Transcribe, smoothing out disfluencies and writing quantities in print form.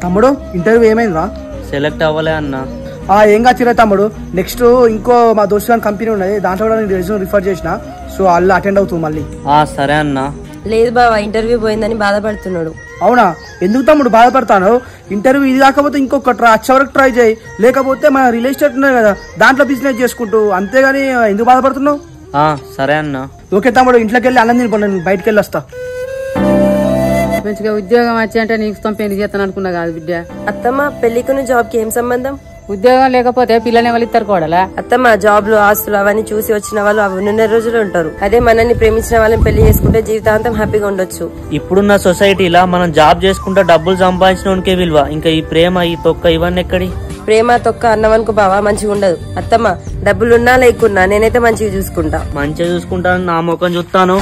తమ్ముడు ఇంటర్వ్యూ ఏమైందిరా? సెలెక్ట్ అవ్వలే అన్న. ఏం కాచిరా తమ్ముడు, నెక్స్ట్ ఇంకో మా దోస్తు గారి కంపెనీ ఉన్నది, దాంట్లో కూడా నేను రెజ్యూమ్ రిఫర్ చేసిన, సో వాళ్ళు అటెండ్ అవుతుంది మళ్ళీ. సరే అన్న. లేదు బావా, ఇంటర్వ్యూ పోయిందని బాధపడుతున్నాడు. అవునా? ఎందుకు తమ్ముడు బాధపడతాను? ఇంటర్వ్యూ ఇది కాకపోతే ఇంకొక వచ్చే వరకు ట్రై చేయి, లేకపోతే మన రియల్ ఎస్టేట్ ఉన్నాయి కదా దాంట్లో బిజినెస్ చేసుకుంటూ, అంతేగాని ఎందుకు బాధపడుతున్నావు? సరే అన్న. ఓకే తమ్ముడు, ఇంట్లోకి వెళ్ళి అన్నం తినిపో, నేను బయటకు వెళ్ళి వస్తా. మంచిగా ఉద్యోగం వచ్చి అంటే నీకు పెళ్లి చేస్తాను అనుకున్నా కాదు బిడ్డ. అత్తమ్మ, పెళ్లికున్న జాబ్ కి ఏం సంబంధం? ఉద్యోగం లేకపోతే పిల్లని ఎవరు ఇస్తారు కోడలా? అత్తమ్మ, జాబ్ లో ఆస్తులు అవన్నీ చూసి వచ్చిన వాళ్ళు అవి ఉన్న రోజులు ఉంటారు. అదే మనల్ని ప్రేమించిన వాళ్ళని పెళ్లి చేసుకుంటే జీవితాంతం హ్యాపీగా ఉండొచ్చు. ఇప్పుడున్న సొసైటీలా మనం జాబ్ చేసుకుంటే డబ్బులు సంపాదించడానికే విలువ, ఇంకా ఈ ప్రేమ ఈ తొక్క ఇవన్నీ ఎక్కడి? ప్రేమ తొక్క అన్నవనుకో బావా, మంచిగా ఉండదు. అత్తమ్మ, డబ్బులున్నా లేకున్నా నేనైతే మంచిగా చూసుకుంటా. మంచిగా చూసుకుంటాను, నా ముఖం చూస్తాను.